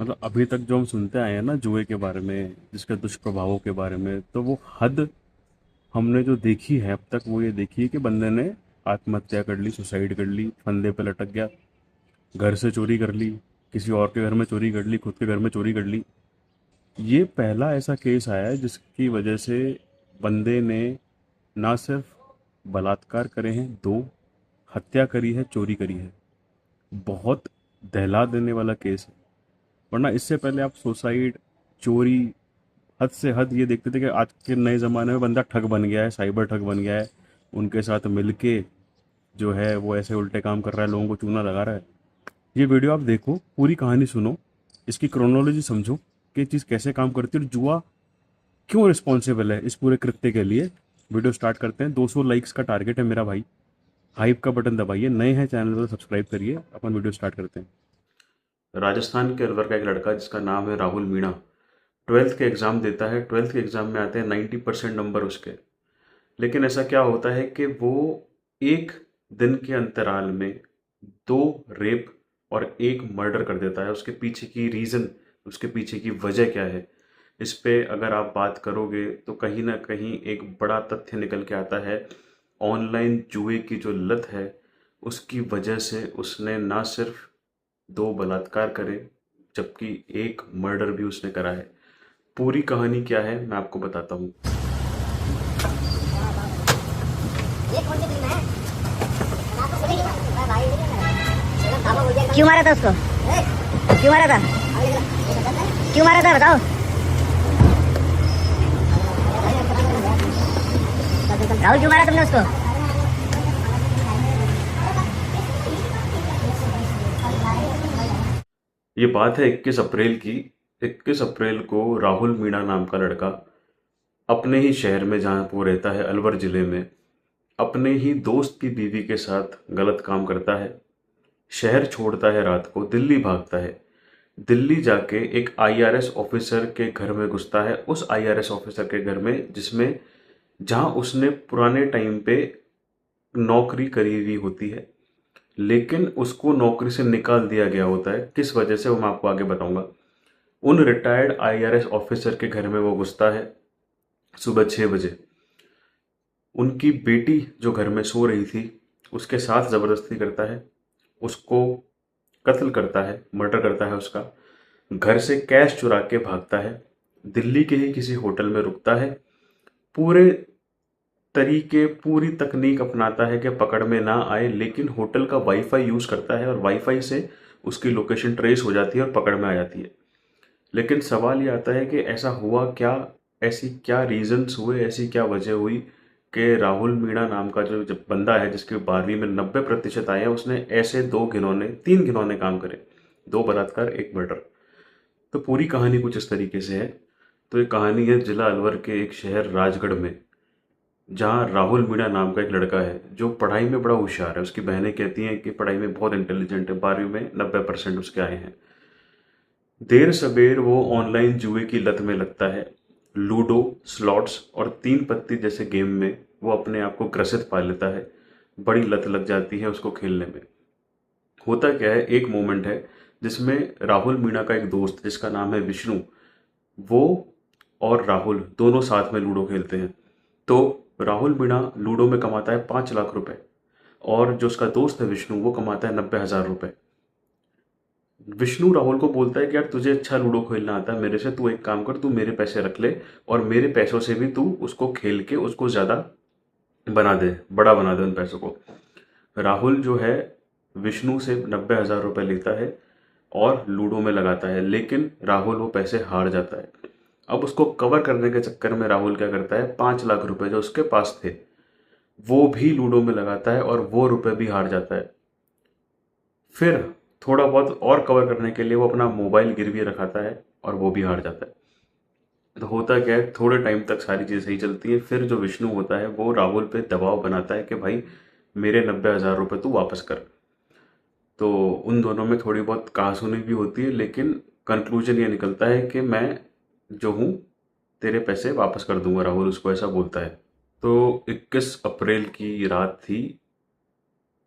मतलब अभी तक जो हम सुनते आए हैं ना जुए के बारे में, जिसके दुष्प्रभावों के बारे में, तो वो हद हमने जो देखी है अब तक वो ये देखी है कि बंदे ने आत्महत्या कर ली, सुसाइड कर ली, फंदे पे लटक गया, घर से चोरी कर ली, किसी और के घर में चोरी कर ली, खुद के घर में चोरी कर ली। ये पहला ऐसा केस आया है जिसकी वजह से बंदे ने ना सिर्फ बलात्कार करे हैं, दो हत्या करी है, चोरी करी है। बहुत दहला देने वाला केस है। वरना इससे पहले आप सुसाइड, चोरी, हद से हद ये देखते थे कि आज के नए ज़माने में बंदा ठग बन गया है, साइबर ठग बन गया है, उनके साथ मिलके जो है वो ऐसे उल्टे काम कर रहा है, लोगों को चूना लगा रहा है। ये वीडियो आप देखो, पूरी कहानी सुनो, इसकी क्रोनोलॉजी समझो कि ये चीज़ कैसे काम करती है और जुआ क्यों रिस्पॉन्सिबल है इस पूरे कृत्य के लिए। वीडियो स्टार्ट करते हैं। 200 लाइक्स का टारगेट है मेरा भाई। हाइप का बटन दबाइए, नए हैं चैनल पर सब्सक्राइब करिए। अपन वीडियो स्टार्ट करते हैं। राजस्थान के अलवर का एक लड़का जिसका नाम है राहुल मीणा, ट्वेल्थ के एग्ज़ाम देता है। ट्वेल्थ के एग्ज़ाम में आते हैं 90% नंबर उसके। लेकिन ऐसा क्या होता है कि वो एक दिन के अंतराल में दो रेप और एक मर्डर कर देता है। उसके पीछे की रीज़न, उसके पीछे की वजह क्या है, इस पे अगर आप बात करोगे तो कहीं ना कहीं एक बड़ा तथ्य निकल के आता है। ऑनलाइन जुए की जो लत है उसकी वजह से उसने ना सिर्फ दो बलात्कार करे, जबकि एक मर्डर भी उसने करा है। पूरी कहानी क्या है मैं आपको बताता हूँ। क्यों मारा था उसको? क्यों मारा था? क्यों मारा था बताओ। राहुल क्यों मारा तुमने उसको? ये बात है 21 अप्रैल की। 21 अप्रैल को राहुल मीणा नाम का लड़का अपने ही शहर में, जहाँ वो रहता है अलवर ज़िले में, अपने ही दोस्त की बीवी के साथ गलत काम करता है। शहर छोड़ता है, रात को दिल्ली भागता है। दिल्ली जाके एक आईआरएस ऑफिसर के घर में घुसता है, उस आईआरएस ऑफिसर के घर में जिसमें, जहाँ उसने पुराने टाइम पे नौकरी करी हुई होती है, लेकिन उसको नौकरी से निकाल दिया गया होता है। किस वजह से वो मैं आपको आगे बताऊंगा। उन रिटायर्ड आईआरएस ऑफिसर के घर में वो घुसता है सुबह 6 बजे। उनकी बेटी जो घर में सो रही थी उसके साथ ज़बरदस्ती करता है, उसको कत्ल करता है, मर्डर करता है उसका। घर से कैश चुरा के भागता है, दिल्ली के ही किसी होटल में रुकता है। पूरे तरीके, पूरी तकनीक अपनाता है कि पकड़ में ना आए, लेकिन होटल का वाईफाई यूज़ करता है और वाईफाई से उसकी लोकेशन ट्रेस हो जाती है और पकड़ में आ जाती है। लेकिन सवाल ये आता है कि ऐसा हुआ क्या, ऐसी क्या रीजंस हुए, ऐसी क्या वजह हुई कि राहुल मीणा नाम का जो जब बंदा है जिसके 12वीं में 90% आए हैं, उसने ऐसे दो घिनौने, तीन घिनौने काम करे, दो बलात्कार, एक मर्डर। तो पूरी कहानी कुछ इस तरीके से है। तो ये कहानी है जिला अलवर के एक शहर राजगढ़ में, जहाँ राहुल मीणा नाम का एक लड़का है जो पढ़ाई में बड़ा होशियार है। उसकी बहनें कहती हैं कि पढ़ाई में बहुत इंटेलिजेंट है, 12वीं में 90% उसके आए हैं। देर सबेर वो ऑनलाइन जुए की लत में लगता है। लूडो, स्लॉट्स और तीन पत्ती जैसे गेम में वो अपने आप को ग्रसित पा लेता है। बड़ी लत लग जाती है उसको खेलने में। होता क्या है, एक मोमेंट है जिसमें राहुल मीणा का एक दोस्त जिसका नाम है विष्णु, वो और राहुल दोनों साथ में लूडो खेलते हैं। तो राहुल मीणा लूडो में कमाता है 5 लाख रुपए, और जो उसका दोस्त है विष्णु वो कमाता है 90,000 रुपए। विष्णु राहुल को बोलता है कि यार तुझे अच्छा लूडो खेलना आता है मेरे से, तू एक काम कर, तू मेरे पैसे रख ले और मेरे पैसों से भी तू उसको खेल के उसको ज़्यादा बना दे, बड़ा बना दे उन पैसों को। राहुल जो है विष्णु से 90,000 रुपये लेता है और लूडो में लगाता है, लेकिन राहुल वो पैसे हार जाता है। अब उसको कवर करने के चक्कर में राहुल क्या करता है, 5 लाख रुपए जो उसके पास थे वो भी लूडो में लगाता है और वो रुपए भी हार जाता है। फिर थोड़ा बहुत और कवर करने के लिए वो अपना मोबाइल गिरवी रखाता है और वो भी हार जाता है। तो होता क्या है, थोड़े टाइम तक सारी चीज़ सही चलती है। फिर जो विष्णु होता है वो राहुल पे दबाव बनाता है कि भाई मेरे 90,000 रुपये तू वापस कर। तो उन दोनों में थोड़ी बहुत कहासुनी भी होती है, लेकिन कंक्लूजन ये निकलता है कि मैं जो हूँ तेरे पैसे वापस कर दूंगा, राहुल उसको ऐसा बोलता है। तो 21 अप्रैल की रात थी।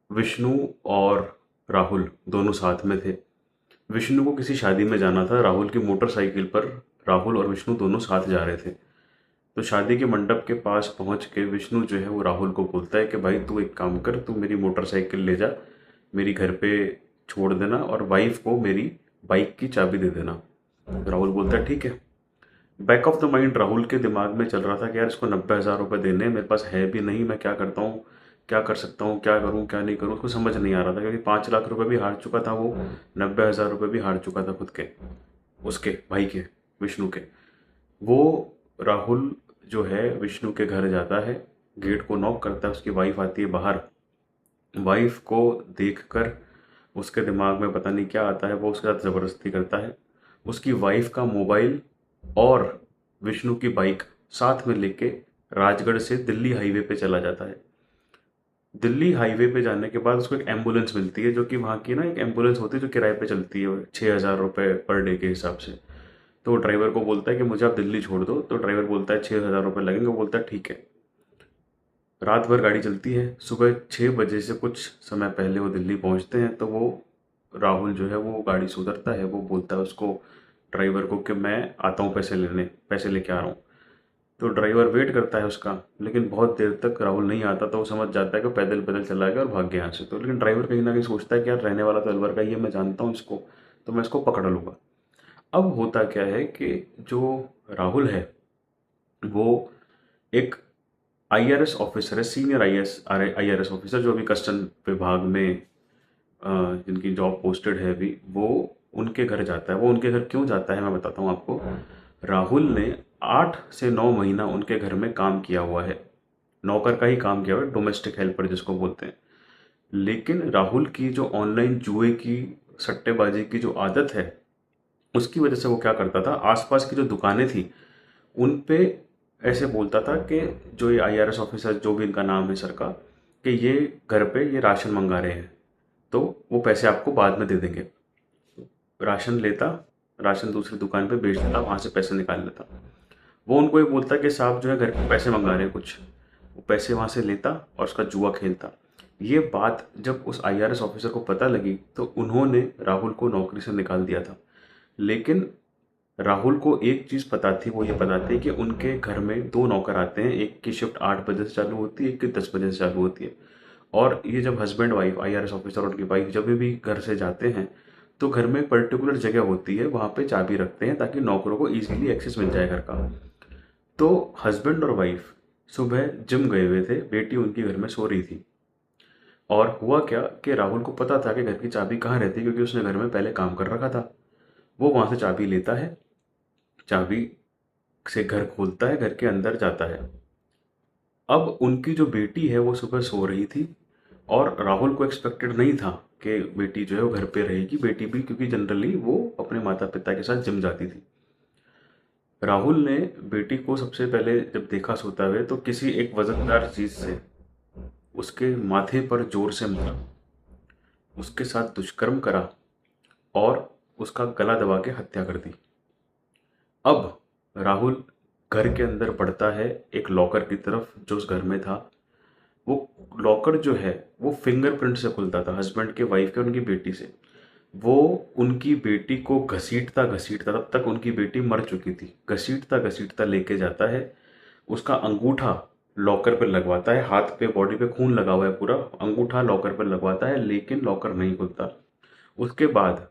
विष्णु और राहुल दोनों साथ में थे। विष्णु को किसी शादी में जाना था। राहुल की मोटरसाइकिल पर राहुल और विष्णु दोनों साथ जा रहे थे। तो शादी के मंडप के पास पहुंच के विष्णु जो है वो राहुल को बोलता है कि भाई तू एक काम कर, तू मेरी मोटरसाइकिल ले जा, मेरी घर पे छोड़ देना और वाइफ को मेरी बाइक की चाबी दे देना। तो राहुल बोलता है ठीक है। Back of the mind Rahul के दिमाग में चल रहा था कि यार इसको 90,000 रुपये देने हैं, मेरे पास है भी नहीं, मैं क्या करता हूँ, क्या कर सकता हूँ, क्या करूँ क्या नहीं करूँ, उसको समझ नहीं आ रहा था क्योंकि 5 लाख रुपए भी हार चुका था वो, 90,000 रुपये भी हार चुका था खुद के, उसके भाई के, विष्णु के। वो राहुल जो है विष्णु के घर जाता है, गेट को नॉक करता है, उसकी वाइफ आती है बाहर। वाइफ को देखकर उसके दिमाग में पता नहीं क्या आता है, वो उसके साथ ज़बरदस्ती करता है। उसकी वाइफ का मोबाइल और विष्णु की बाइक साथ में लेके राजगढ़ से दिल्ली हाईवे पे चला जाता है। दिल्ली हाईवे पे जाने के बाद उसको एक एम्बुलेंस मिलती है, जो कि वहाँ की ना एक एम्बुलेंस होती है जो किराए पे चलती है 6,000 रुपये पर डे के हिसाब से। तो ड्राइवर को बोलता है कि मुझे आप दिल्ली छोड़ दो। तो ड्राइवर बोलता है 6,000 रुपये लगेंगे। वो बोलता है ठीक है। रात भर गाड़ी चलती है। सुबह 6 बजे से कुछ समय पहले वो दिल्ली पहुंचते हैं। तो वो राहुल जो है वो गाड़ी से उतरता है। वो बोलता है उसको, ड्राइवर को, कि मैं आता हूँ पैसे लेने, पैसे लेके आ रहा हूँ। तो ड्राइवर वेट करता है उसका, लेकिन बहुत देर तक राहुल नहीं आता। तो वो समझ जाता है कि पैदल पैदल चला गया और भाग गया यहाँ से। तो लेकिन ड्राइवर कहीं ना कहीं सोचता है कि यार रहने वाला तो अलवर का ही है, मैं जानता हूँ इसको, तो मैं इसको पकड़ लूँगा। अब होता क्या है कि जो राहुल है वो एक आईआरएस ऑफिसर है, सीनियर आईआरएस ऑफिसर, जो अभी कस्टम विभाग में जिनकी जॉब पोस्टेड है अभी, वो उनके घर जाता है। वो उनके घर क्यों जाता है मैं बताता हूँ आपको। राहुल ने 8 से 9 महीना उनके घर में काम किया हुआ है, नौकर का ही काम किया हुआ है, डोमेस्टिक हेल्पर जिसको बोलते हैं। लेकिन राहुल की जो ऑनलाइन जुए की, सट्टेबाजी की जो आदत है, उसकी वजह से वो क्या करता था, आसपास की जो दुकानें थी उन पे ऐसे बोलता था कि जो ये आईआरएस ऑफिसर, जो भी इनका नाम है सर का, कि ये घर पे ये राशन मंगा रहे हैं, तो वो पैसे आपको बाद में दे देंगे। राशन लेता, राशन दूसरी दुकान पे बेच देता, वहाँ से पैसे निकाल लेता। वो उनको ये बोलता कि साहब जो है घर पे पैसे मंगा रहे हैं कुछ, वो पैसे वहाँ से लेता और उसका जुआ खेलता। ये बात जब उस आईआरएस ऑफिसर को पता लगी तो उन्होंने राहुल को नौकरी से निकाल दिया था। लेकिन राहुल को एक चीज़ पता थी, वो ये पता थी कि उनके घर में 2 नौकर आते हैं। एक की शिफ्ट 8 बजे से चालू होती है, एक की 10 बजे से चालू होती है। और ये जब हस्बैंड वाइफ, आईआरएस ऑफिसर और उनकी वाइफ जब भी घर से जाते हैं तो घर में एक पर्टिकुलर जगह होती है, वहाँ पे चाबी रखते हैं ताकि नौकरों को ईजिली एक्सेस मिल जाए घर का। तो हस्बैंड और वाइफ सुबह जिम गए हुए थे, बेटी उनकी घर में सो रही थी। और हुआ क्या कि राहुल को पता था कि घर की चाबी कहाँ रहती है, क्योंकि उसने घर में पहले काम कर रखा था। वो वहाँ से चाबी लेता है, चाबी से घर खोलता है, घर के अंदर जाता है। अब उनकी जो बेटी है वो सुबह सो रही थी और राहुल को एक्सपेक्टेड नहीं था कि बेटी जो है वो घर पे रहेगी। बेटी भी, क्योंकि जनरली वो अपने माता पिता के साथ जिम जाती थी। राहुल ने बेटी को सबसे पहले जब देखा सोता हुए तो किसी एक वजनदार चीज से उसके माथे पर जोर से मारा, उसके साथ दुष्कर्म करा और उसका गला दबा के हत्या कर दी। अब राहुल घर के अंदर बढ़ता है एक लॉकर की तरफ जो उस घर में था। वो लॉकर जो है वो फिंगरप्रिंट से खुलता था, हस्बैंड के, वाइफ के और उनकी बेटी से। वो उनकी बेटी को घसीटता घसीटता, तब तक उनकी बेटी मर चुकी थी, घसीटता घसीटता लेके जाता है। उसका अंगूठा लॉकर पर लगवाता है, हाथ पे, बॉडी पे खून लगा हुआ है पूरा, अंगूठा लॉकर पर लगवाता है, लेकिन लॉकर नहीं खुलता। उसके बाद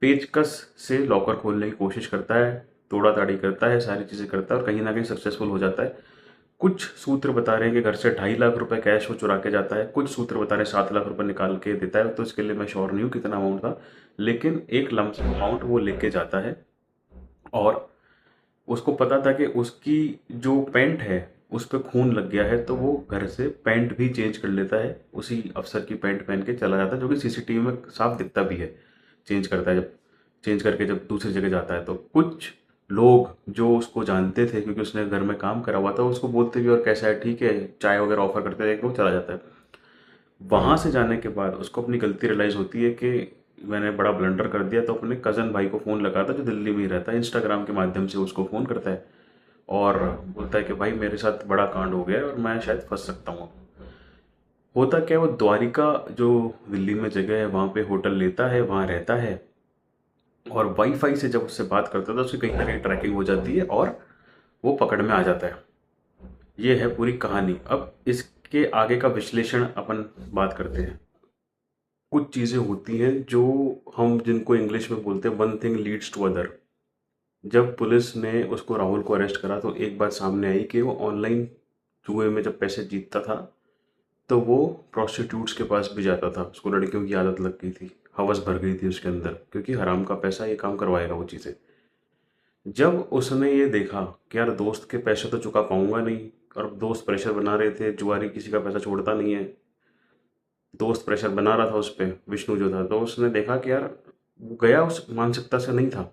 पेचकस से लॉकर खोलने की कोशिश करता है, तोड़ा ताड़ी करता है, सारी चीज़ें करता है और कहीं ना कहीं सक्सेसफुल हो जाता है। कुछ सूत्र बता रहे हैं कि घर से 2.5 लाख रुपए कैश वो चुरा के जाता है, कुछ सूत्र बता रहे हैं 7 लाख रुपए निकाल के देता है। तो इसके लिए मैं श्योर नहीं हूँ कितना अमाउंट था, लेकिन एक लमसम अमाउंट वो लेके जाता है। और उसको पता था कि उसकी जो पैंट है उस पर खून लग गया है, तो वो घर से पैंट भी चेंज कर लेता है, उसी अफसर की पैंट पहन के चला जाता है, जो कि सीसीटीवी में साफ दिखता भी है। चेंज करता है, जब चेंज करके जब दूसरी जगह जाता है तो कुछ लोग जो उसको जानते थे, क्योंकि उसने घर में काम करा हुआ था, उसको बोलते भी और कैसा है, ठीक है, चाय वगैरह ऑफर करते थे, वो चला जाता है। वहाँ से जाने के बाद उसको अपनी गलती रियलाइज़ होती है कि मैंने बड़ा ब्लंडर कर दिया। तो अपने कज़न भाई को फ़ोन लगाता है जो दिल्ली में ही रहता है, इंस्टाग्राम के माध्यम से उसको फ़ोन करता है और बोलता है कि भाई मेरे साथ बड़ा कांड हो गया है और मैं शायद फंस सकता हूँ। होता क्या है, वो द्वारिका जो दिल्ली में जगह है वहाँ पे होटल लेता है, वहाँ रहता है। और वाईफाई से जब उससे बात करता था उसकी कहीं ना कहीं ट्रैकिंग हो जाती है और वो पकड़ में आ जाता है। ये है पूरी कहानी। अब इसके आगे का विश्लेषण अपन बात करते हैं। कुछ चीज़ें होती हैं जो हम जिनको इंग्लिश में बोलते हैं one thing leads to other. जब पुलिस ने उसको राहुल को अरेस्ट करा तो एक बात सामने आई कि वो ऑनलाइन जुए में जब पैसे जीतता था तो वो प्रोस्टिट्यूट्स के पास भी जाता था। उसको लड़कियों की आदत लग गई थी, हवस भर गई थी उसके अंदर, क्योंकि हराम का पैसा ये काम करवाएगा वो चीज़ें। जब उसने ये देखा कि यार दोस्त के पैसे तो चुका पाऊंगा नहीं, और दोस्त प्रेशर बना रहे थे, जुआरी किसी का पैसा छोड़ता नहीं है, दोस्त प्रेशर बना रहा था उस पर, विष्णु जो था, तो उसने देखा कि यार वो गया उस मानसिकता से नहीं था।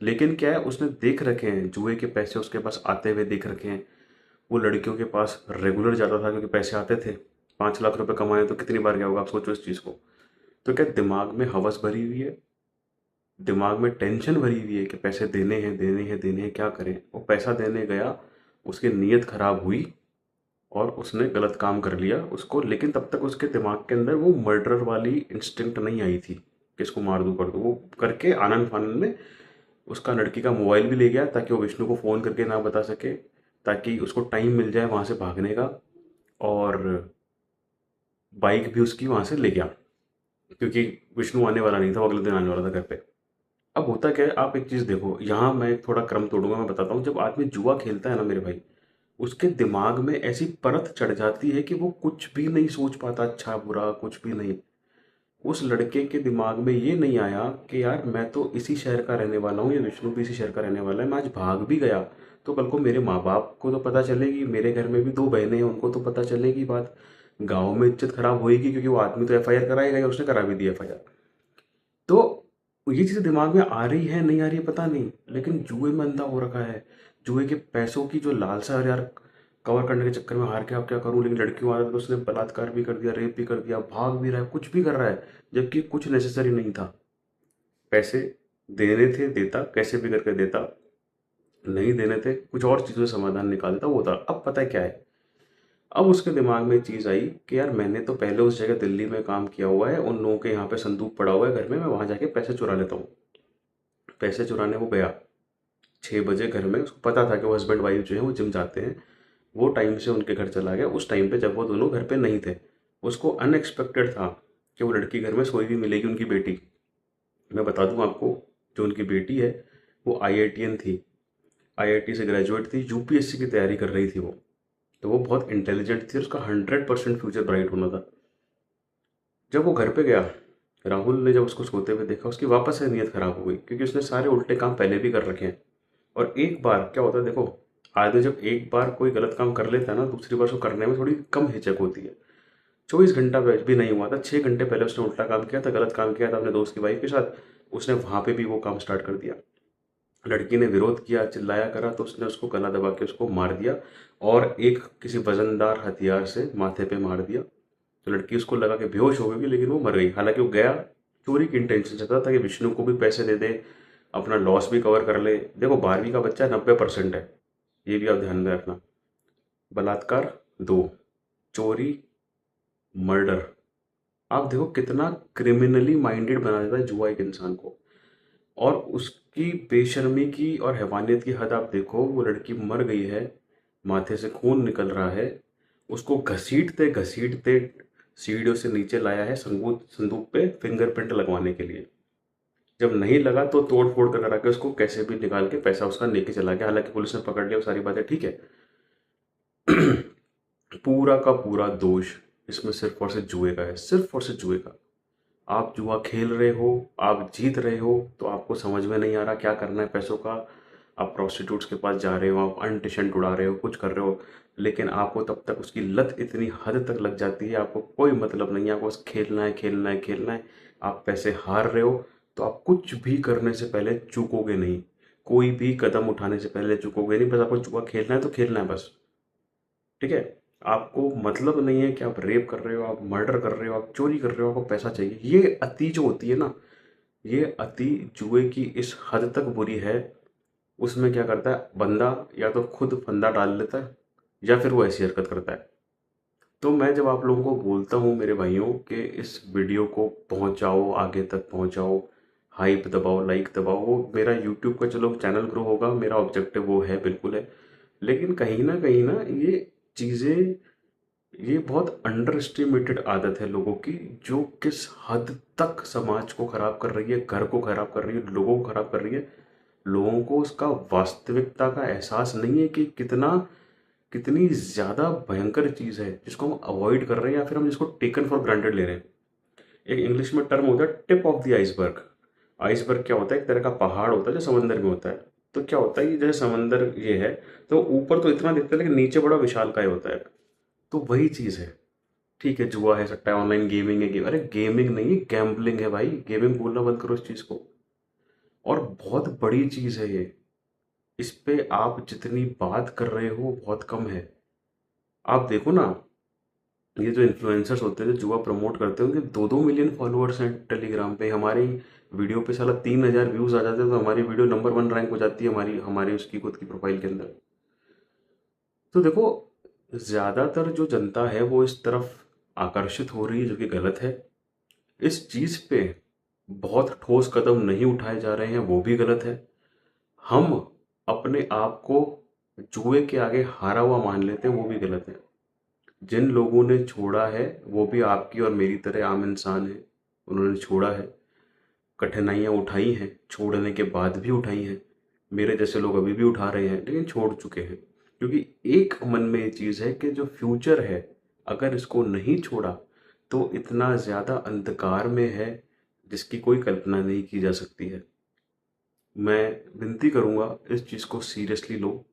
लेकिन क्या है, उसने देख रखे हैं जुए के पैसे उसके पास आते हुए देख रखे हैं। वो लड़कियों के पास रेगुलर जाता था क्योंकि पैसे आते थे। 5 लाख रुपए कमाए तो कितनी बार गया होगा, आप सोचो इस चीज़ को। तो क्या दिमाग में हवस भरी हुई है, दिमाग में टेंशन भरी हुई है कि पैसे देने हैं देने हैं देने हैं, क्या करें। वो पैसा देने गया, उसकी नीयत खराब हुई और उसने गलत काम कर लिया उसको। लेकिन तब तक उसके दिमाग के अंदर वो मर्डर वाली इंस्टिंक्ट नहीं आई थी कि इसको मार दूँ कर दूँ। वो करके आनंद फानंद में उसका लड़की का मोबाइल भी ले गया ताकि वो विष्णु को फ़ोन करके ना बता सके, ताकि उसको टाइम मिल जाए वहाँ से भागने का। और बाइक भी उसकी वहाँ से ले गया क्योंकि विष्णु आने वाला नहीं था, वो अगले दिन आने वाला था घर पे। अब होता क्या है, आप एक चीज़ देखो, यहाँ मैं थोड़ा क्रम तोड़ूंगा, मैं बताता हूँ। जब आदमी जुआ खेलता है ना मेरे भाई, उसके दिमाग में ऐसी परत चढ़ जाती है कि वो कुछ भी नहीं सोच पाता, अच्छा बुरा कुछ भी नहीं। उस लड़के के दिमाग में ये नहीं आया कि यार मैं तो इसी शहर का रहने वाला हूँ, या विष्णु भी इसी शहर का रहने वाला है, मैं आज भाग भी गया तो कल को मेरे माँ बाप को तो पता चलेगी, मेरे घर में भी 2 बहनें हैं उनको तो पता चलेगी बात, गाँव में इज्जत खराब होएगी, क्योंकि वो आदमी तो एफआईआर कराएगा, या उसने करा भी दी एफआईआर। तो ये चीज़ें दिमाग में आ रही है नहीं आ रही है पता नहीं, लेकिन जुए में अंधा हो रखा है। जुए के पैसों की जो लालसा है यार, कवर करने के चक्कर में हार के अब क्या करूं, लेकिन लड़कियों आ रहा तो उसने बलात्कार भी कर दिया, रेप भी कर दिया, भाग भी रहा है, कुछ भी कर रहा है, जबकि कुछ नेसेसरी नहीं था। पैसे देने थे देता, कैसे भी करके देता, नहीं देने थे कुछ और चीज़ों से समाधान निकाल देता, वो था। अब पता है क्या है, अब उसके दिमाग में चीज़ आई कि यार मैंने तो पहले उस जगह दिल्ली में काम किया हुआ है, उन लोगों के यहाँ पे संदूक पड़ा हुआ है घर में, मैं वहाँ जाके पैसे चुरा लेता हूँ। पैसे चुराने वो गया 6 बजे घर में, उसको पता था कि वो हस्बैंड वाइफ जो है वो जिम जाते हैं। वो टाइम से उनके घर चला गया, उस टाइम पे जब वो दोनों घर पे नहीं थे। उसको अनएक्सपेक्टेड था कि वो लड़की घर में सोई हुई मिलेगी, उनकी बेटी। मैं बता दूं आपको, जो उनकी बेटी है वो आईआईटीएन थी, आईआईटी से ग्रेजुएट थी, यूपीएससी की तैयारी कर रही थी वो। तो वो बहुत इंटेलिजेंट थी, उसका 100% फ्यूचर ब्राइट होना था। जब वो घर पे गया, राहुल ने जब उसको सोते हुए देखा, उसकी वापस से नीयत खराब हो गई, क्योंकि उसने सारे उल्टे काम पहले भी कर रखे हैं। और एक बार क्या होता है देखो, आदमी जब एक बार कोई गलत काम कर लेता है ना, दूसरी बार उसको करने में थोड़ी कम हिचक होती है। 24 घंटा भी नहीं हुआ था, 6 घंटे पहले उसने उल्टा काम किया था, गलत काम किया था अपने दोस्त की वाइफ के साथ। उसने वहाँ पे भी वो काम स्टार्ट कर दिया। लड़की ने विरोध किया, चिल्लाया करा, तो उसने उसको गला दबा के उसको मार दिया, और एक किसी वजनदार हथियार से माथे पे मार दिया। तो लड़की, उसको लगा कि बेहोश हो गई, लेकिन वो मर गई। हालांकि वो गया चोरी की इंटेंशन से था ताकि विष्णु को भी पैसे दे दे, अपना लॉस भी कवर कर ले। देखो 12वीं का बच्चा 90% है, ये भी आप ध्यान में रखना। बलात्कार 2, चोरी, मर्डर। आप देखो कितना क्रिमिनली माइंडेड बना देता है जुआ एक इंसान को। और उसकी बेशर्मी की और हैवानियत की हद आप देखो, वो लड़की मर गई है, माथे से खून निकल रहा है, उसको घसीटते घसीटते सीढ़ियों से नीचे लाया है संदूक संदूक पे फिंगरप्रिंट लगवाने के लिए। जब नहीं लगा तो तोड़ फोड़ कर करा के उसको कैसे भी निकाल के पैसा उसका लेके चला गया। हालांकि पुलिस ने पकड़ लिया, वो सारी बातें ठीक है। पूरा का पूरा दोष इसमें सिर्फ और सिर्फ जुए का है, सिर्फ और सिर्फ जुए का। आप जुआ खेल रहे हो, आप जीत रहे हो, तो आपको समझ में नहीं आ रहा क्या करना है पैसों का। आप प्रोस्टिट्यूट्स के पास जा रहे हो, आप अनटिशेंट उड़ा रहे हो, कुछ कर रहे हो, लेकिन आपको तब तक उसकी लत इतनी हद तक लग जाती है, आपको कोई मतलब नहीं है, आपको बस खेलना है खेलना है खेलना है। आप पैसे हार रहे हो तो आप कुछ भी करने से पहले चूकोगे नहीं, कोई भी कदम उठाने से पहले चूकोगे नहीं। बस आपको जुआ खेलना है तो खेलना है बस, ठीक है। आपको मतलब नहीं है कि आप रेप कर रहे हो, आप मर्डर कर रहे हो, आप चोरी कर रहे हो, आपको पैसा चाहिए। ये अति जो होती है ना, ये अति जुए की इस हद तक बुरी है। उसमें क्या करता है बंदा, या तो खुद फंदा डाल लेता है, या फिर वो ऐसी हरकत करता है। तो मैं जब आप लोगों को बोलता हूँ मेरे भाइयों कि इस वीडियो को पहुँचाओ, आगे तक पहुँचाओ, हाइप दबाओ, लाइक दबाओ। वो मेरा यूट्यूब का चलो चैनल ग्रो होगा, मेरा ऑब्जेक्टिव वो है, बिल्कुल है। लेकिन कहीं ना ये चीज़ें, ये बहुत अंडर एस्टिमेटेड आदत है लोगों की, जो किस हद तक समाज को खराब कर रही है, घर को खराब कर रही है, लोगों को खराब कर रही है। लोगों को उसका वास्तविकता का एहसास नहीं है कि कितनी ज़्यादा भयंकर चीज़ है जिसको हम अवॉइड कर रहे हैं, या फिर हम जिसको टेकन फॉर ग्रांटेड ले रहे हैं। एक इंग्लिश में टर्म होता है tip of the iceberg. Iceberg क्या होता है? एक तरह का पहाड़ होता है जो समंदर में होता है। तो क्या होता है कि जैसे समंदर ये है, तो ऊपर तो इतना दिखता है लेकिन नीचे बड़ा विशालकाय होता है। तो वही चीज़ है। ठीक है, जुआ है, सट्टा है, ऑनलाइन गेमिंग है, अरे गेमिंग नहीं है, गैम्बलिंग है भाई। गेमिंग बोलना बंद करो इस चीज़ को। और बहुत बड़ी चीज़ है ये। इस पे आप जितनी बात कर रहे हो बहुत कम है। आप देखो ना, ये जो इन्फ्लुएंसर्स होते हैं जो जुआ प्रमोट करते हैं, उनके 2-2 मिलियन फॉलोअर्स हैं टेलीग्राम पे। हमारी वीडियो पे साला 3,000 व्यूज़ आ जाते हैं, तो हमारी वीडियो नंबर 1 रैंक हो जाती है हमारी हमारी उसकी खुद की प्रोफाइल के अंदर। तो देखो, ज़्यादातर जो जनता है वो इस तरफ आकर्षित हो रही है, जो कि गलत है। इस चीज़ पे बहुत ठोस कदम नहीं उठाए जा रहे हैं, वो भी गलत है। हम अपने आप को जुए के आगे हारा हुआ मान लेते हैं, वो भी गलत है। जिन लोगों ने छोड़ा है वो भी आपकी और मेरी तरह आम इंसान है। उन्होंने छोड़ा है, कठिनाइयाँ उठाई हैं, छोड़ने के बाद भी उठाई हैं। मेरे जैसे लोग अभी भी उठा रहे हैं, लेकिन छोड़ चुके हैं। क्योंकि एक मन में ये चीज़ है कि जो फ्यूचर है, अगर इसको नहीं छोड़ा तो इतना ज़्यादा अंधकार में है जिसकी कोई कल्पना नहीं की जा सकती है। मैं विनती करूँगा, इस चीज़ को सीरियसली लो।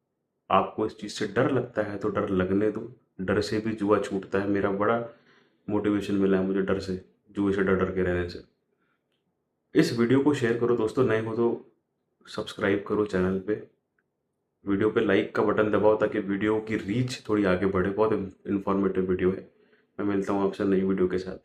आपको इस चीज़ से डर लगता है तो डर लगने दो। डर से भी जुआ छूटता है। मेरा बड़ा मोटिवेशन मिला है मुझे डर से, जुए से डर डर के रहने से। इस वीडियो को शेयर करो दोस्तों, नए हो तो सब्सक्राइब करो चैनल पे। वीडियो पे लाइक का बटन दबाओ ताकि वीडियो की रीच थोड़ी आगे बढ़े। बहुत इन्फॉर्मेटिव वीडियो है। मैं मिलता हूँ आपसे नई वीडियो के साथ।